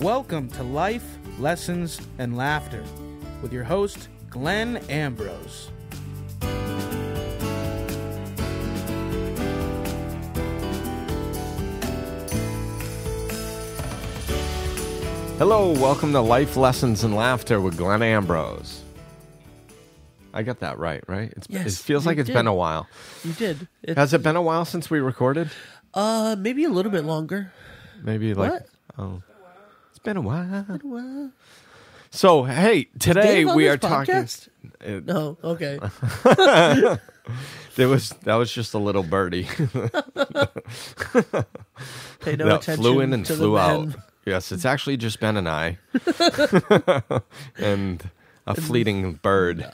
Welcome to Life, Lessons, and Laughter with your host, Glenn Ambrose. Hello, welcome to Life, Lessons, and Laughter with Glenn Ambrose. I got that right? Yes, it feels like it's been a while. You did. Has it been a while since we recorded? Maybe a little bit longer. Maybe like... What? Oh, it's been a while. So, hey, today we are talking... No, okay. That was just a little birdie. Pay no that attention flew in and to flew the out. men. Yes, it's actually just Ben and I. And a fleeting bird.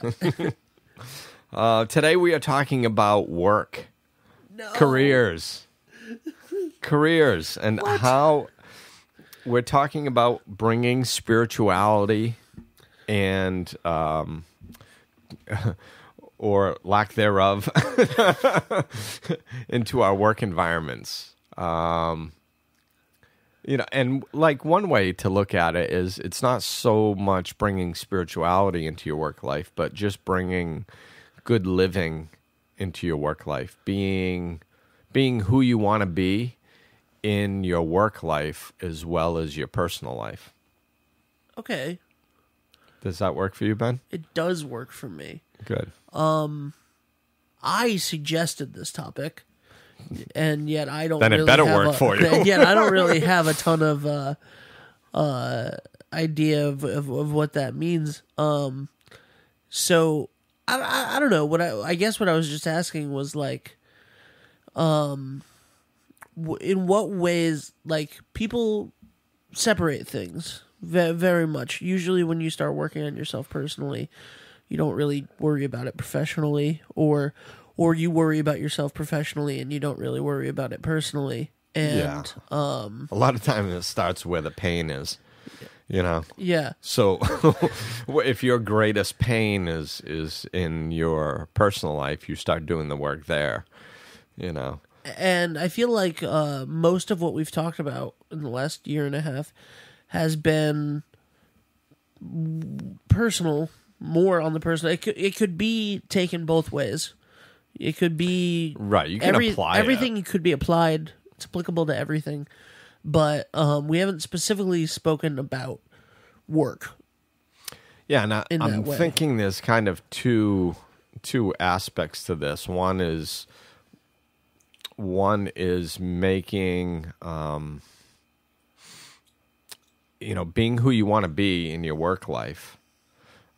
Today we are talking about work. No. Careers, and how we're talking about bringing spirituality and or lack thereof into our work environments. And like one way to look at it is it's not so much bringing spirituality into your work life, but just bringing good living into your work life, being who you want to be in your work life as well as your personal life. Okay. Does that work for you, Ben? It does work for me. Good. I suggested this topic, and yet I don't. Then it really better have work for you. And yet I don't really have a ton of idea of what that means. So I don't know. I guess what I was just asking was like, in what ways like people separate things very much. Usually, when you start working on yourself personally, you don't really worry about it professionally, or you worry about yourself professionally and you don't really worry about it personally. And a lot of times it starts where the pain is, Yeah. So if your greatest pain is in your personal life, you start doing the work there, And I feel like most of what we've talked about in the last year and a half has been personal, more on the personal. It could be taken both ways. It could be right. You can apply everything. Could be applied. It's applicable to everything, but we haven't specifically spoken about work. Yeah, and I'm thinking there's kind of two aspects to this. One is making being who you want to be in your work life.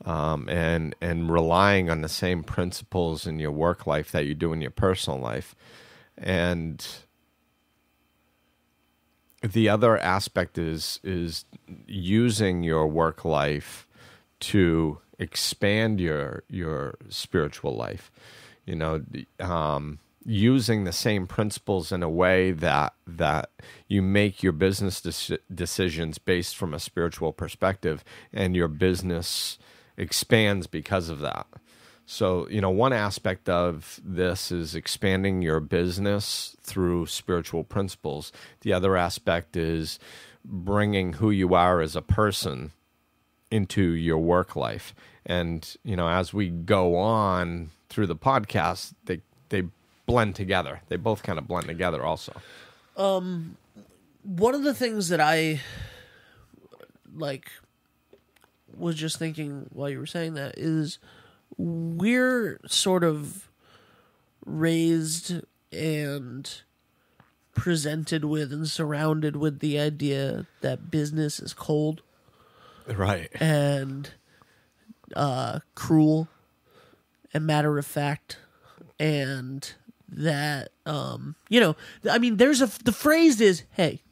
And relying on the same principles in your work life that you do in your personal life. And the other aspect is using your work life to expand your spiritual life. Using the same principles in a way that you make your business decisions based from a spiritual perspective, and your business expands because of that. So, one aspect of this is expanding your business through spiritual principles. The other aspect is bringing who you are as a person into your work life. And, as we go on through the podcast, they blend together. They both kind of blend together also. One of the things that I was just thinking while you were saying that is we're sort of raised and presented with and surrounded with the idea that business is cold, right, and cruel and matter of fact, and that the phrase is, hey,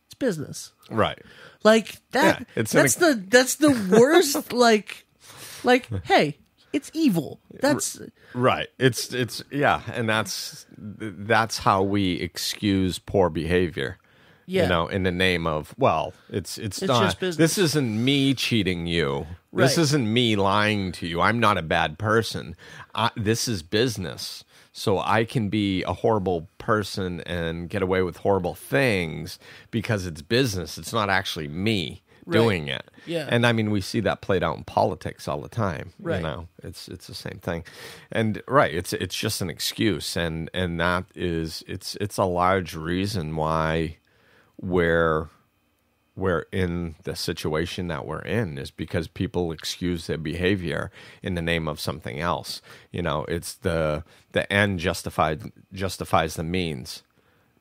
it's business, right. Like that. Yeah, that's the worst. like, hey, it's evil. That's right. It's and that's how we excuse poor behavior. Yeah. In the name of, it's not just business. This isn't me cheating you. Right. This isn't me lying to you. I'm not a bad person. This is business. So I can be a horrible person and get away with horrible things because it's business. It's not actually me. doing it. Yeah. And I mean, we see that played out in politics all the time. Right. You know, it's the same thing. And right, it's just an excuse, and that is it's a large reason why we're in the situation that we're in, is because people excuse their behavior in the name of something else. You know, it's the end justifies the means.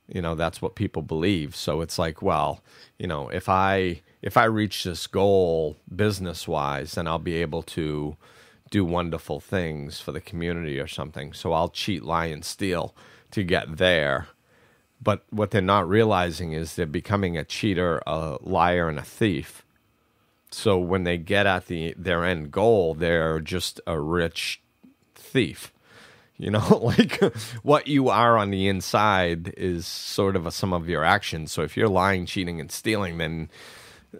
You know, that's what people believe. So it's like, well, you know, if I reach this goal business wise, then I'll be able to do wonderful things for the community or something. So I'll cheat, lie, and steal to get there. But what they're not realizing is they're becoming a cheater, a liar, and a thief. So when they get at their end goal, they're just a rich thief. You know, like what you are on the inside is sort of a sum of your actions. So if you're lying, cheating, and stealing,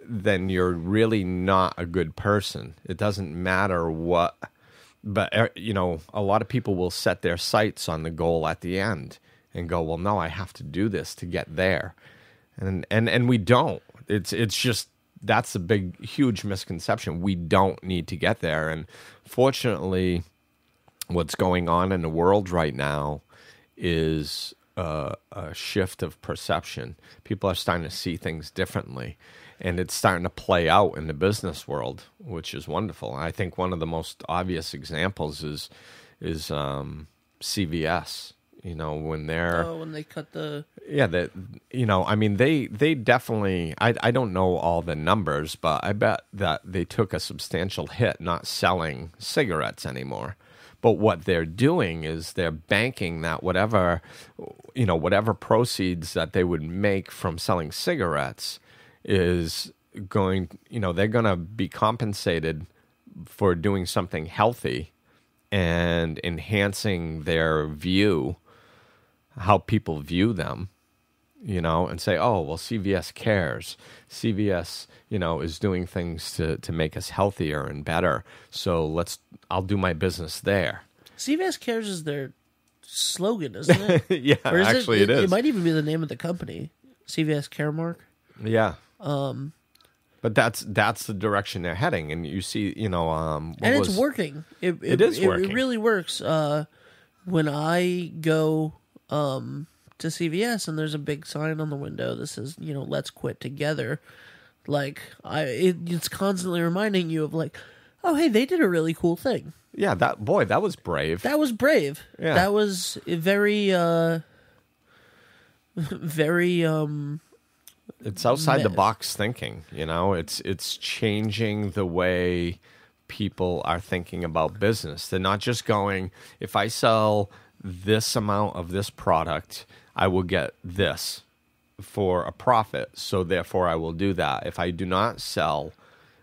then you're really not a good person. It doesn't matter what, but you know, a lot of people will set their sights on the goal at the end and go, well, no, I have to do this to get there. And we don't. It's just, that's a big, huge misconception. We don't need to get there. And fortunately, what's going on in the world right now is a shift of perception. People are starting to see things differently, and it's starting to play out in the business world, which is wonderful. I think one of the most obvious examples is CVS. You know, when they cut the... Yeah, that, you know, I mean, they definitely... I don't know all the numbers, but I bet that they took a substantial hit not selling cigarettes anymore. But what they're doing is they're banking that whatever proceeds that they would make from selling cigarettes is going... You know, they're going to be compensated for doing something healthy and enhancing their view, how people view them, you know, and say, oh, well, CVS cares. CVS, you know, is doing things to make us healthier and better. So I'll do my business there. CVS cares is their slogan, isn't it? Yeah, actually it is. It might even be the name of the company, CVS Caremark. Yeah. But that's the direction they're heading, and you see, you know, and it's working. It is working. It really works. When I go to CVS and there's a big sign on the window that says, you know, "Let's quit together," like it's constantly reminding you of like, oh, hey, they did a really cool thing. Yeah, that was brave. That was brave. Yeah. That was very, very. It's outside the box thinking, you know. It's changing the way people are thinking about business. They're not just going, if I sell this amount of this product, I will get this for a profit, so therefore I will do that. If I do not sell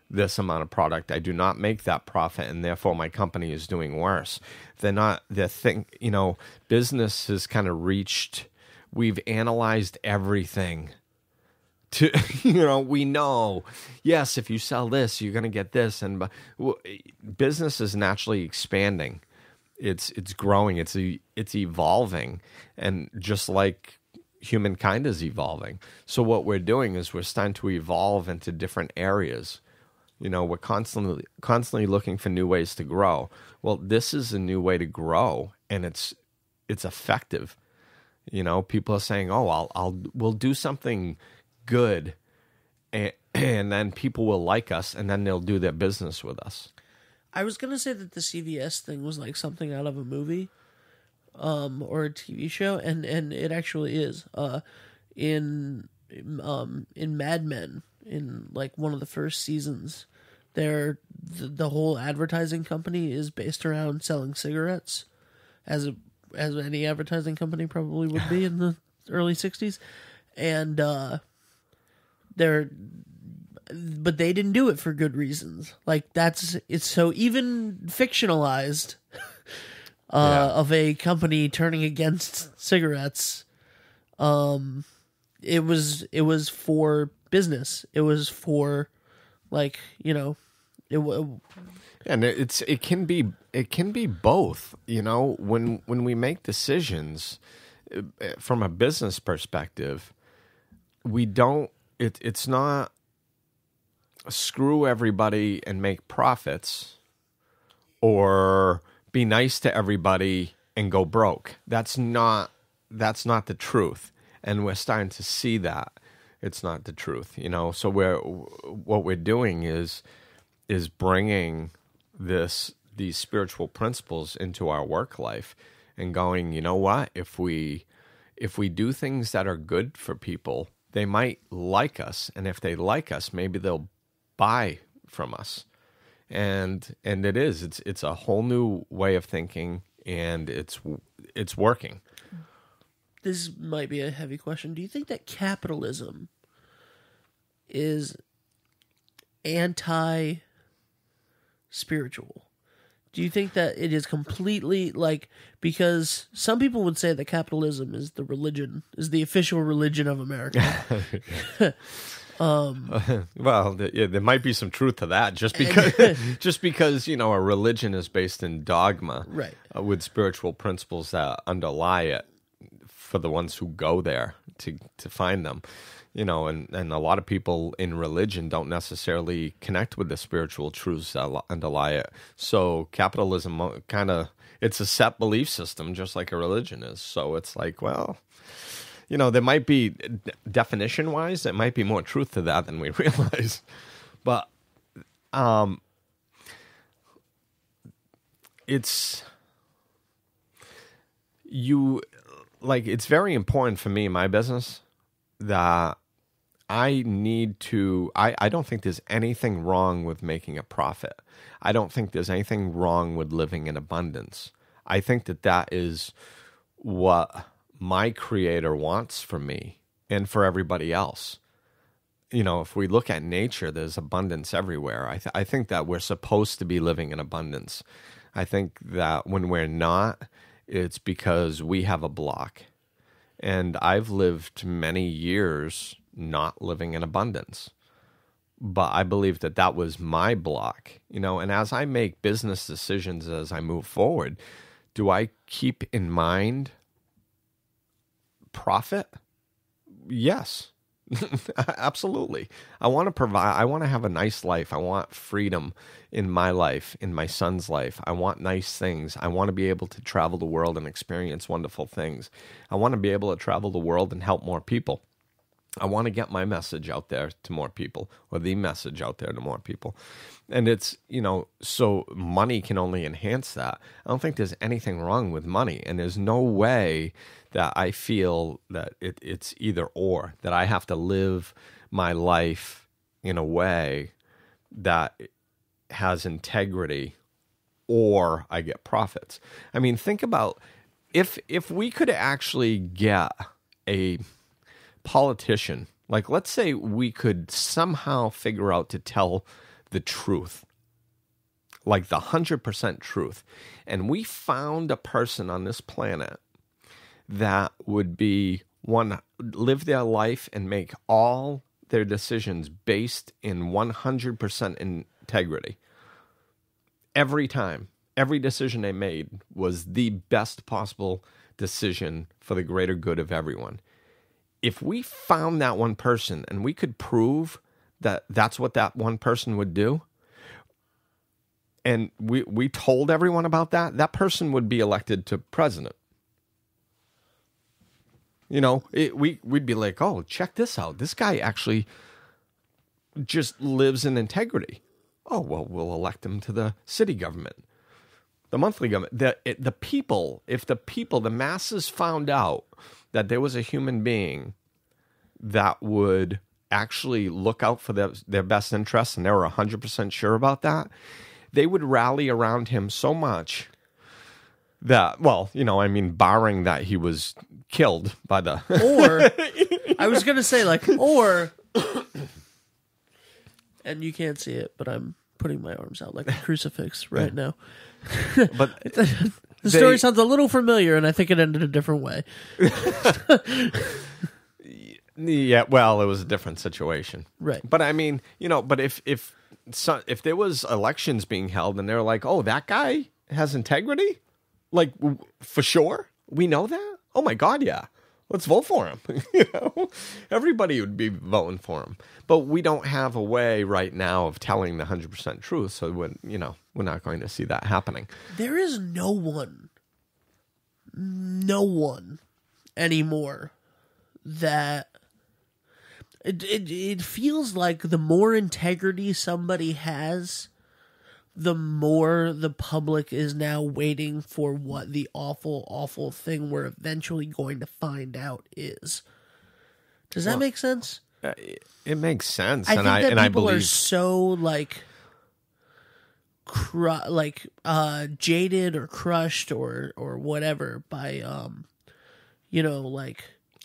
this amount of product, I do not make that profit, and therefore my company is doing worse. You know, business has kind of reached, we've analyzed everything. You know, we know, yes, if you sell this, you're going to get this. And business is naturally expanding. It's growing. It's evolving. And just like humankind is evolving. So what we're doing is we're starting to evolve into different areas. You know, we're constantly looking for new ways to grow. Well, this is a new way to grow, and it's effective. You know, people are saying, "Oh, we'll do something good, and then people will like us, and then they'll do their business with us." I was gonna say that the CVS thing was like something out of a movie, or a TV show, and it actually is. In Mad Men, in like one of the first seasons, the whole advertising company is based around selling cigarettes, as any advertising company probably would be in the early '60s, and but they didn't do it for good reasons. Like it's so even fictionalized of a company turning against cigarettes. It was for business. It was for, like, you know, and it can be both. You know, when we make decisions from a business perspective, we don't. It's not screw everybody and make profits, or be nice to everybody and go broke. That's not the truth. And we're starting to see that it's not the truth, So what we're doing is bringing these spiritual principles into our work life and going, you know what? If we do things that are good for people, they might like us, and if they like us, maybe they'll buy from us. And it's a whole new way of thinking, and it's working. This might be a heavy question. Do you think that capitalism is anti-spiritual? Do you think that it is completely because some people would say that capitalism is the official religion of America. Well, there might be some truth to that, just because a religion is based in dogma, right? With spiritual principles that underlie it for the ones who go there to find them, and a lot of people in religion don't necessarily connect with the spiritual truths that underlie it. So capitalism it's a set belief system, just like a religion is. So it's like, well, there might be, definition-wise, there might be more truth to that than we realize. But it's very important for me in my business that I don't think there's anything wrong with making a profit. I don't think there's anything wrong with living in abundance. I think that is what my Creator wants for me and for everybody else. If we look at nature, there's abundance everywhere. I think that we're supposed to be living in abundance. I think that when we're not, it's because we have a block. And I've lived many years not living in abundance. But I believe that was my block, and as I make business decisions as I move forward, do I keep in mind profit? Yes. Absolutely. I want to provide, I want to have a nice life. I want freedom in my life, in my son's life. I want nice things. I want to be able to travel the world and experience wonderful things. I want to be able to travel the world and help more people. I want to get my message out there to more people, or the message out there to more people. And it's, so money can only enhance that. I don't think there's anything wrong with money. And there's no way that I feel that it's either or, that I have to live my life in a way that has integrity or I get profits. I mean, think about if we could actually get a politician, like let's say we could somehow figure out to tell the truth, like the 100% truth, and we found a person on this planet that would live their life and make all their decisions based in 100% integrity. Every time, every decision they made was the best possible decision for the greater good of everyone. If we found that one person and we could prove that that's what that one person would do, and we told everyone about that person would be elected to president. We'd be like, oh, check this out. This guy actually just lives in integrity. Oh, well, we'll elect him to the city government, the monthly government. The people, the masses found out that there was a human being that would actually look out for their best interests, and they were 100% sure about that, they would rally around him so much that, barring that he was killed by the... Or, I was going to say, and you can't see it, but I'm putting my arms out like a crucifix right now. But the story sounds a little familiar, and I think it ended a different way. Yeah, well, it was a different situation. Right. But I mean, but if there was elections being held and they're like, oh, that guy has integrity? Like, for sure? We know that? Oh, my God, yeah. Let's vote for him. Everybody would be voting for him. But we don't have a way right now of telling the 100% truth. So we're not going to see that happening. There is no one anymore that it feels like the more integrity somebody has, the more the public is now waiting for what the awful, awful thing we're eventually going to find out is. Does that make sense? It makes sense. I think that I people believe... are so jaded or crushed or whatever by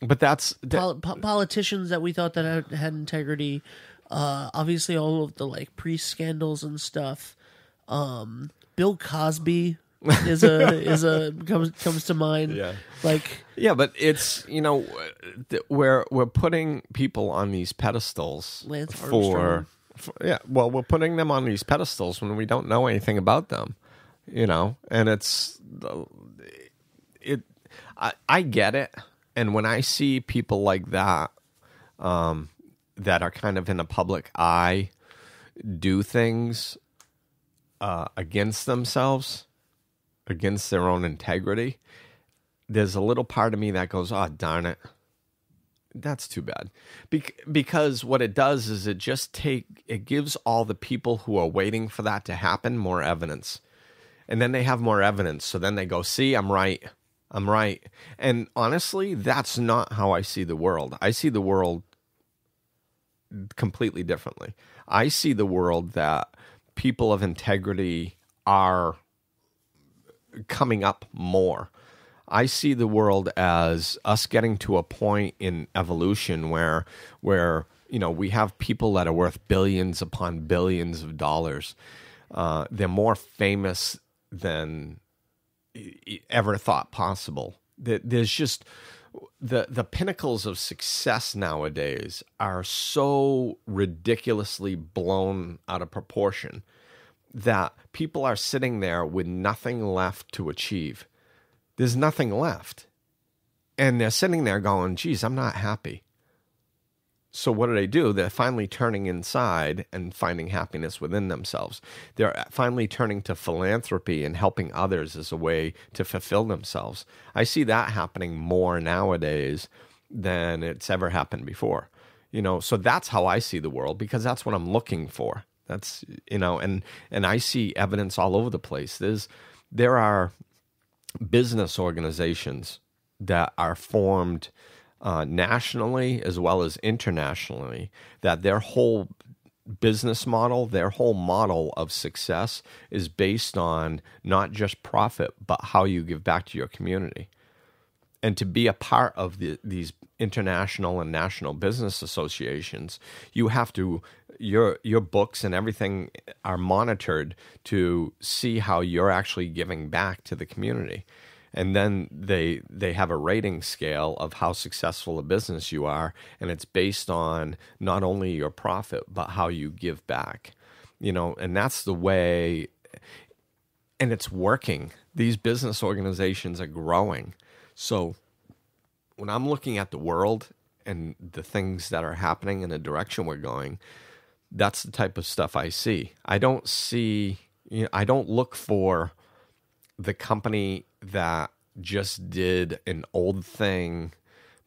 But that's politicians that we thought that had integrity. Obviously, all of the priest scandals and stuff. Bill Cosby comes to mind. Yeah. But it's we're putting people on these pedestals Lance Armstrong. We're putting them on these pedestals when we don't know anything about them, and I get it. And when I see people like that, that are kind of in a public eye, do things against themselves, against their own integrity, there's a little part of me that goes, oh, darn it. That's too bad. Because what it does is it gives all the people who are waiting for that to happen more evidence. And then they have more evidence. So then they go, see, I'm right. And honestly, that's not how I see the world. I see the world completely differently. I see the world that people of integrity are coming up more. I see the world as us getting to a point in evolution where we have people that are worth billions upon billions of dollars. They're more famous than ever thought possible. There's just the pinnacles of success nowadays are so ridiculously blown out of proportion that people are sitting there with nothing left to achieve. There's nothing left. And they're sitting there going, geez, I'm not happy. So what do? They're finally turning inside and finding happiness within themselves. They're finally turning to philanthropy and helping others as a way to fulfill themselves. I see that happening more nowadays than it's ever happened before. So that's how I see the world, because that's what I'm looking for. That's, and I see evidence all over the place. There are business organizations that are formed nationally as well as internationally, that their whole business model, their whole model of success is based on not just profit, but how you give back to your community. And to be a part of these international and national business associations, you have to, your books and everything are monitored to see how you're actually giving back to the community. And then they have a rating scale of how successful a business you are, and it's based on not only your profit, but how you give back. And that's the way, and it's working. These business organizations are growing. So when I'm looking at the world and the things that are happening in the direction we're going, that's the type of stuff I see. I don't look for the company that just did an old thing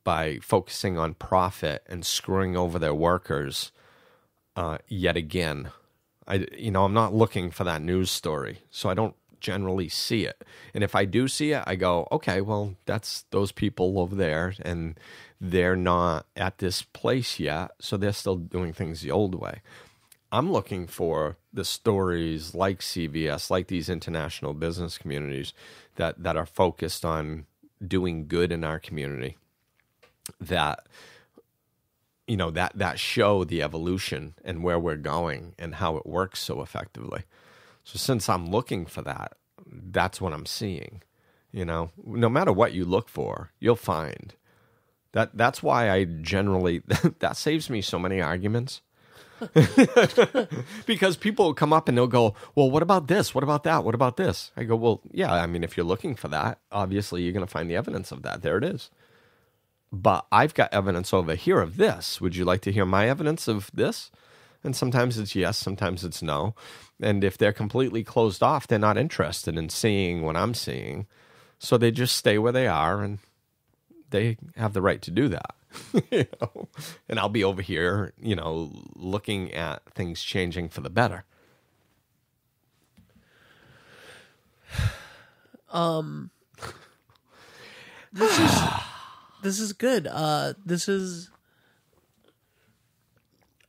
by focusing on profit and screwing over their workers yet again. I'm not looking for that news story, so I don't generally see it. And if I do see it, I go, okay, well, that's those people over there, and they're not at this place yet, so they're still doing things the old way. I'm looking for the stories like CVS, like these international business communities that are focused on doing good in our community, that show the evolution and where we're going and how it works so effectively. So since I'm looking for that, that's what I'm seeing. No matter what you look for, you'll find. That's why I generally, that saves me so many arguments. Because people will come up and they'll go, well, what about this? What about that? What about this? I go, well, yeah, if you're looking for that, obviously you're going to find the evidence of that. There it is. but I've got evidence over here of this. Would you like to hear my evidence of this? And sometimes it's yes, sometimes it's no. And if they're completely closed off, they're not interested in seeing what I'm seeing. So they just stay where they are, and they have the right to do that. And I'll be over here, looking at things changing for the better. This is good.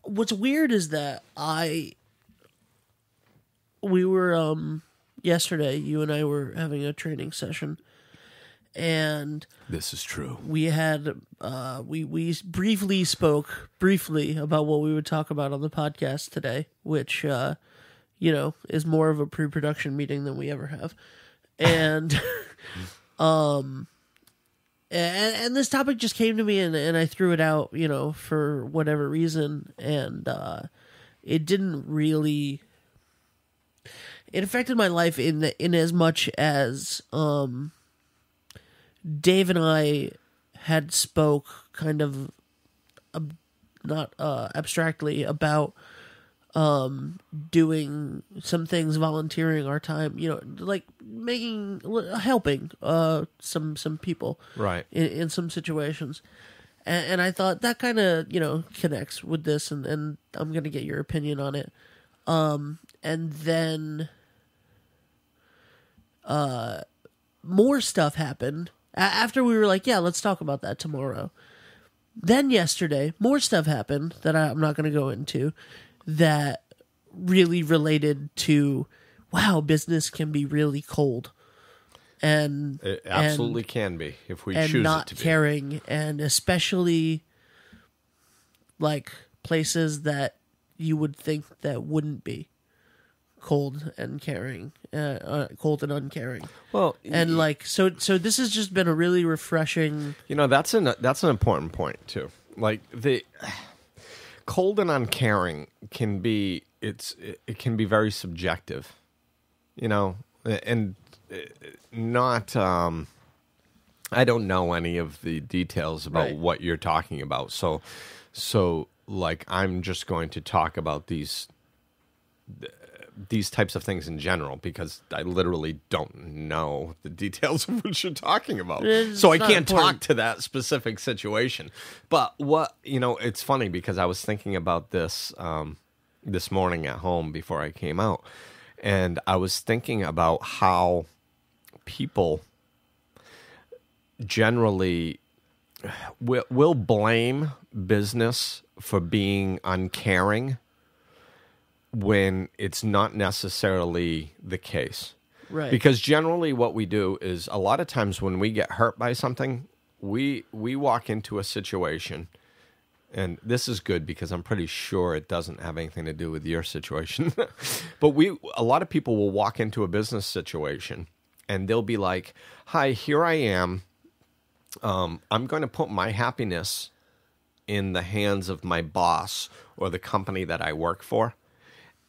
What's weird is that we were yesterday, you and I were having a training session, and this is true. We had we briefly spoke about what we would talk about on the podcast today, which is more of a pre-production meeting than we ever have. And and this topic just came to me, and I threw it out, for whatever reason, and it didn't really. It affected my life in as much as Dave and I had spoke kind of not abstractly about doing some things, volunteering our time, like helping some people, right, in some situations, and I thought that kind of connects with this, and I'm gonna get your opinion on it, and then more stuff happened after we were like, yeah, let's talk about that tomorrow. Then yesterday, more stuff happened that I'm not going to go into that really related to, wow, business can be really cold. And it absolutely can be if we choose it to be. And not caring, and especially like places that you would think that wouldn't be cold and caring, cold and uncaring. Well, and so this has just been a really refreshing. That's an important point too. Like the cold and uncaring can be it can be very subjective, and not. I don't know any of the details about what you're talking about, so like I'm just going to talk about these types of things in general because I literally don't know the details of what you're talking about. So I can't talk to that specific situation. But it's funny because I was thinking about this this morning at home before I came out, and I was thinking about how people generally will blame business for being uncaring when it's not necessarily the case. Right. Because generally what we do is a lot of times when we get hurt by something, we walk into a situation, and this is good because I'm pretty sure it doesn't have anything to do with your situation. But a lot of people will walk into a business situation and they'll be like, hi, here I am. I'm going to put my happiness in the hands of my boss or the company that I work for.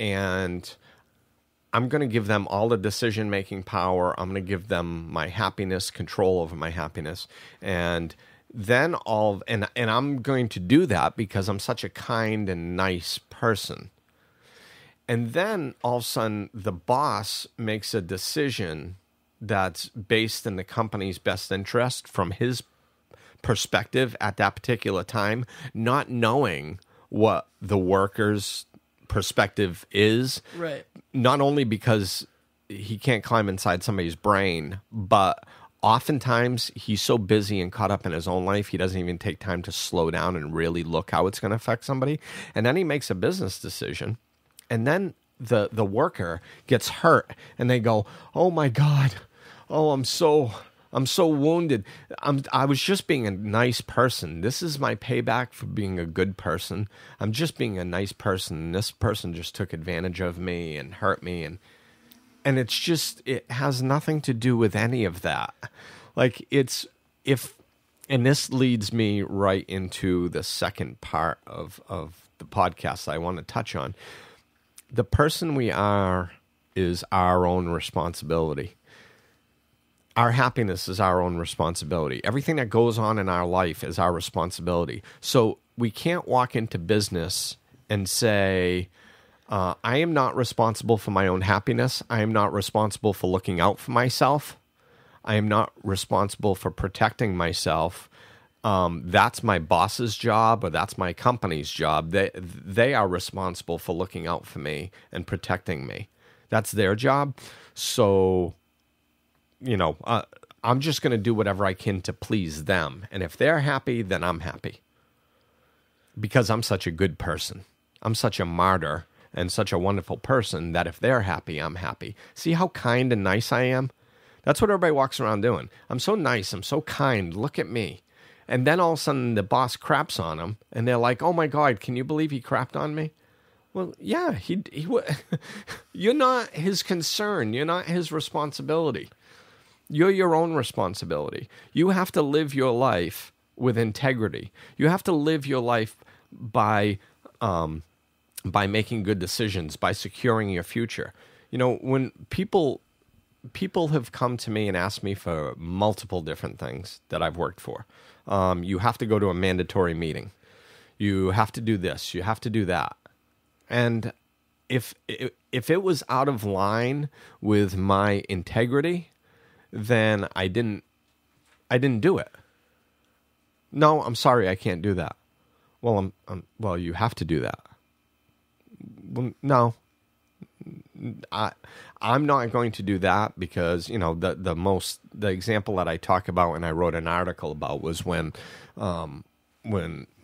And I'm going to give them all the decision-making power. I'm going to give them my happiness, control over my happiness. And then and I'm going to do that because I'm such a kind and nice person. And then all of a sudden, the boss makes a decision that's based in the company's best interest from his perspective at that particular time, not knowing what the workers' perspective is. Right. Not only because he can't climb inside somebody's brain, but oftentimes he's so busy and caught up in his own life, he doesn't even take time to slow down and really look how it's going to affect somebody. And then he makes a business decision, and then the worker gets hurt, and they go, "Oh my God, oh I'm so wounded. I was just being a nice person. This is my payback for being a good person. I'm just being a nice person. And this person just took advantage of me and hurt me." And it has nothing to do with any of that. Like and this leads me right into the second part of the podcast I want to touch on. The person we are is our own responsibility. our happiness is our own responsibility. Everything that goes on in our life is our responsibility. So we can't walk into business and say, I am not responsible for my own happiness. I am not responsible for looking out for myself. I am not responsible for protecting myself. That's my boss's job, or that's my company's job. They are responsible for looking out for me and protecting me. That's their job. So, I'm just going to do whatever I can to please them. And if they're happy, then I'm happy. Because I'm such a good person. I'm such a martyr and such a wonderful person that if they're happy, I'm happy. See how kind and nice I am? That's what everybody walks around doing. I'm so nice. I'm so kind. Look at me. And then all of a sudden the boss craps on them, and they're like, oh my God, can you believe he crapped on me? Well, yeah, you're not his concern. You're not his responsibility. You're your own responsibility. You have to live your life with integrity. You have to live your life by making good decisions, by securing your future. When people have come to me and asked me for multiple different things that I've worked for. You have to go to a mandatory meeting. You have to do this. You have to do that. And if it was out of line with my integrity, then I didn't do it. No, I'm sorry, I can't do that. Well, well, you have to do that. Well, no, I'm not going to do that because the example that I talk about and I wrote an article about was when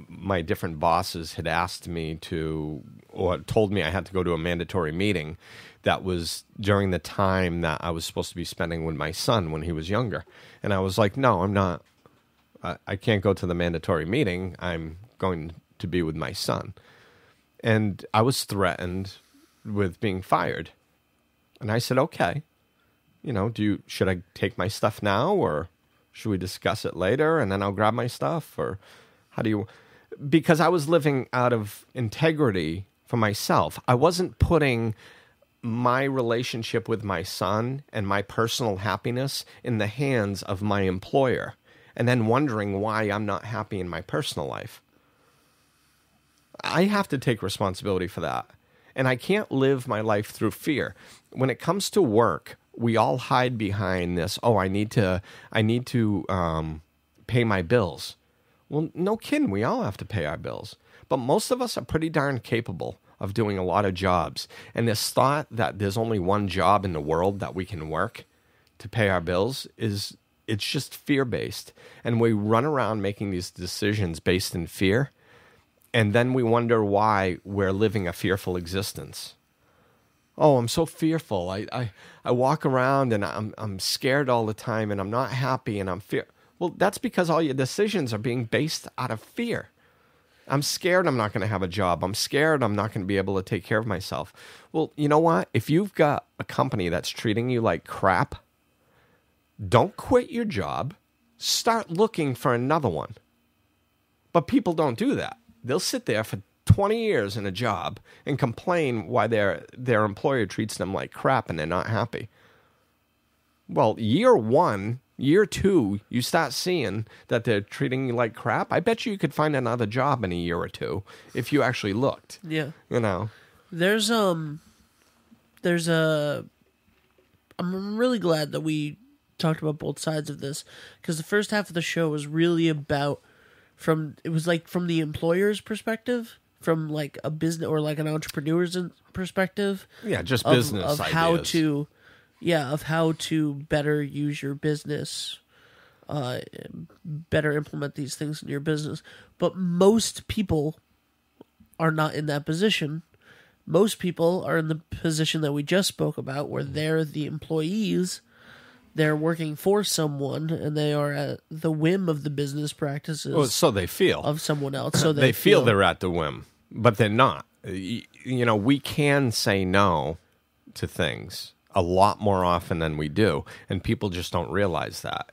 my different bosses had asked me to, or told me I had to go to a mandatory meeting. That was during the time that I was supposed to be spending with my son when he was younger. And I was like, no, I'm not. I can't go to the mandatory meeting. I'm going to be with my son. And I was threatened with being fired. And I said, okay, should I take my stuff now, or should we discuss it later and then I'll grab my stuff? Or because I was living out of integrity for myself. I wasn't putting my relationship with my son and my personal happiness in the hands of my employer and then wondering why I'm not happy in my personal life. I have to take responsibility for that. And I can't live my life through fear. When it comes to work, we all hide behind this, I need to pay my bills. Well, no kidding, we all have to pay our bills. But most of us are pretty darn capable of doing a lot of jobs. And this thought that there's only one job in the world that we can work to pay our bills it's just fear-based. And we run around making these decisions based in fear. And then we wonder why we're living a fearful existence. Oh, I'm so fearful. I walk around and I'm scared all the time and I'm not happy and I'm Well, that's because all your decisions are being based out of fear. I'm scared I'm not going to have a job. I'm scared I'm not going to be able to take care of myself. Well, you know what? If you've got a company that's treating you like crap, don't quit your job. Start looking for another one. But people don't do that. They'll sit there for 20 years in a job and complain why their employer treats them like crap and they're not happy. Well, year 1, year 2, you start seeing that they're treating you like crap. I bet you could find another job in a year or 2 if you actually looked. Yeah. There's I'm really glad that we talked about both sides of this, because the first half of the show was really about from the employer's perspective, from like a business or like an entrepreneur's perspective. Yeah, just business ideas. Of how to better use your business, better implement these things in your business. But most people are not in that position. Most people are in the position that we just spoke about, where they're the employees. They're working for someone, and they are at the whim of the business practices. Well, so they feel of someone else. So they feel they're at the whim, but they're not. We can say no to things a lot more often than we do, and people just don't realize that.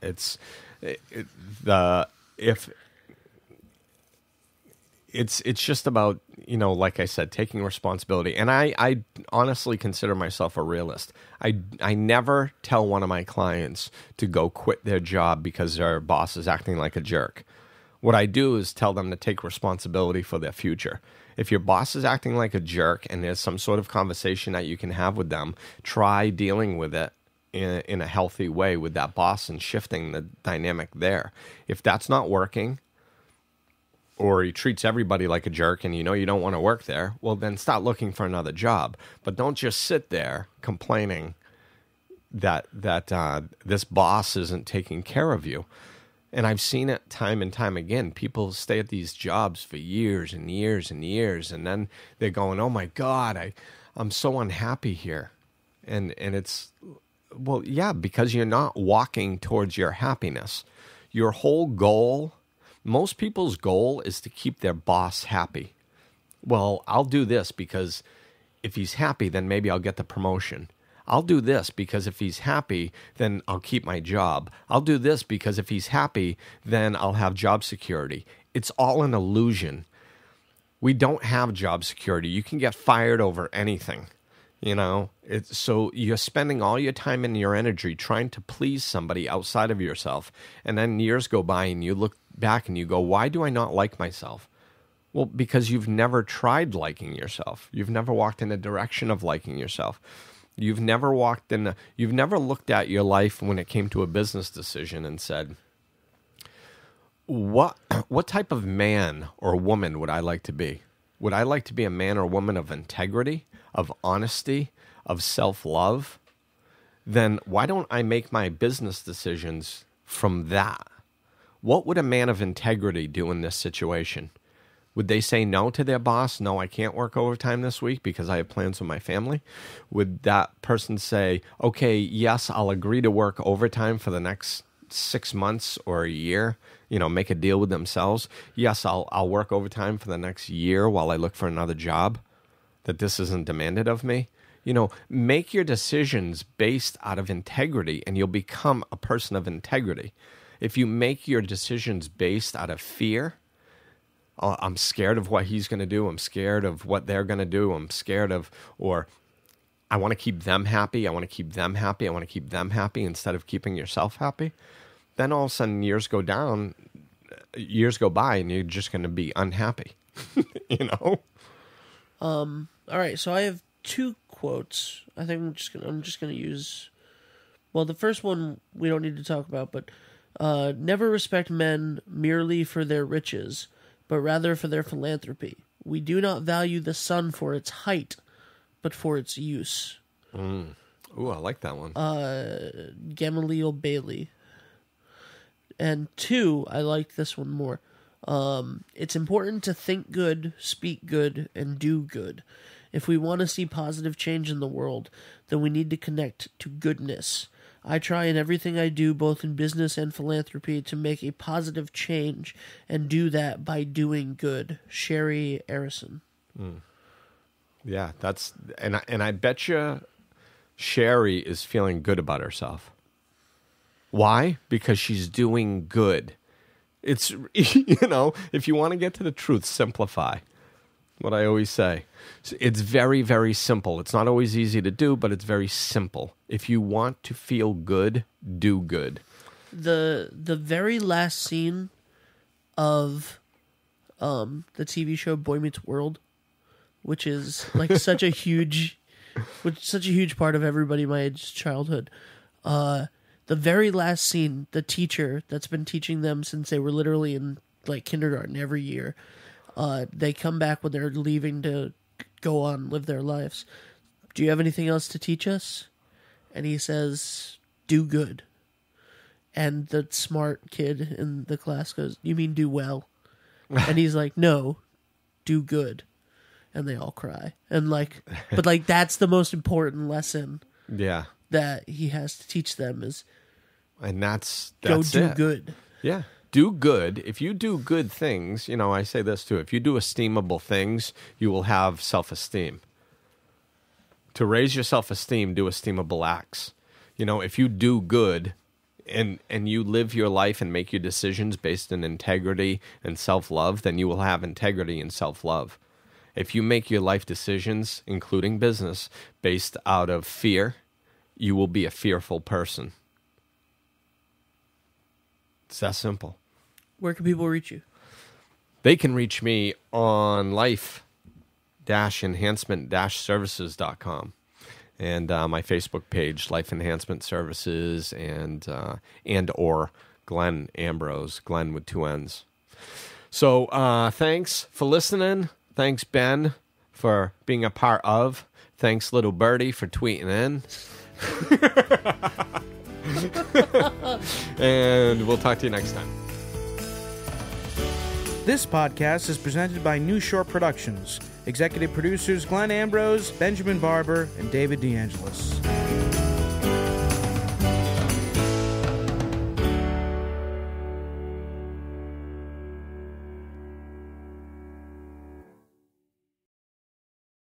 it's just about, like I said, taking responsibility. And I honestly consider myself a realist. I never tell one of my clients to go quit their job because their boss is acting like a jerk. What I do is tell them to take responsibility for their future. If your boss is acting like a jerk and there's some sort of conversation that you can have with them, try dealing with it in a healthy way with that boss and shifting the dynamic there. If that's not working, or he treats everybody like a jerk and you don't want to work there, well, then start looking for another job. But don't just sit there complaining that this boss isn't taking care of you. And I've seen it time and time again. People stay at these jobs for years and years and years, and then they're going, oh, my God, I'm so unhappy here. And it's, well, yeah, because you're not walking towards your happiness. Your whole goal, most people's goal is to keep their boss happy. Well, I'll do this because if he's happy, then maybe I'll get the promotion. I'll do this because if he's happy, then I'll keep my job. I'll do this because if he's happy, then I'll have job security. It's all an illusion. We don't have job security. You can get fired over anything. So you're spending all your time and your energy trying to please somebody outside of yourself. And then years go by and you look back and you go, why do I not like myself? Well, because you've never tried liking yourself. You've never walked in the direction of liking yourself. You've never looked at your life when it came to a business decision and said, what type of man or woman would I like to be? Would I like to be a man or woman of integrity, of honesty, of self-love? Then why don't I make my business decisions from that? What would a man of integrity do in this situation? Would they say no to their boss? No, I can't work overtime this week because I have plans with my family. Would that person say, okay, yes, I'll agree to work overtime for the next 6 months or a year, make a deal with themselves? Yes, I'll work overtime for the next year while I look for another job, that this isn't demanded of me. Make your decisions based out of integrity and you'll become a person of integrity. If you make your decisions based out of fear, I'm scared of what he's going to do. I'm scared of what they're going to do. I'm scared of, or I want to keep them happy. I want to keep them happy. I want to keep them happy instead of keeping yourself happy. Then all of a sudden years go by and you're just going to be unhappy, All right. So I have 2 quotes. I think I'm just going to use, well, the first one we don't need to talk about, but never respect men merely for their riches, but rather for their philanthropy. We do not value the sun for its height, but for its use. Ooh, I like that one. Gamaliel Bailey. And 2, I like this one more. It's important to think good, speak good, and do good. If we want to see positive change in the world, then we need to connect to goodness. I try in everything I do, both in business and philanthropy, to make a positive change, and do that by doing good. Sherry Arison. Yeah, and I bet you Sherry is feeling good about herself. Why? Because she's doing good. It's, if you want to get to the truth, simplify. What I always say. It's very, very simple. It's not always easy to do, but it's very simple. If you want to feel good, do good. The very last scene of the TV show Boy Meets World, which is like such a huge part of everybody my age's childhood. The very last scene, the teacher that's been teaching them since they were literally in like kindergarten every year, they come back when they're leaving to go on, live their lives. Do you have anything else to teach us? And he says, do good. And the smart kid in the class goes, you mean do well? And he's like, no, do good. And they all cry. And but that's the most important lesson. Yeah. That he has to teach them is, and that's go do it. good. Yeah. Do good. If you do good things, I say this too. If you do esteemable things, you will have self-esteem. To raise your self-esteem, do esteemable acts. If you do good and you live your life and make your decisions based on integrity and self-love, then you will have integrity and self-love. If you make your life decisions, including business, based out of fear, you will be a fearful person. It's that simple. Where can people reach you? They can reach me on life-enhancement-services.com. And my Facebook page, Life Enhancement Services, and or Glenn Ambrose, Glenn with 2 N's. So thanks for listening. Thanks, Ben, for being a part of. Thanks, Little Birdie, for tweeting in. And we'll talk to you next time. This podcast is presented by New Shore Productions. Executive producers Glenn Ambrose, Benjamin Barber, and David DeAngelis.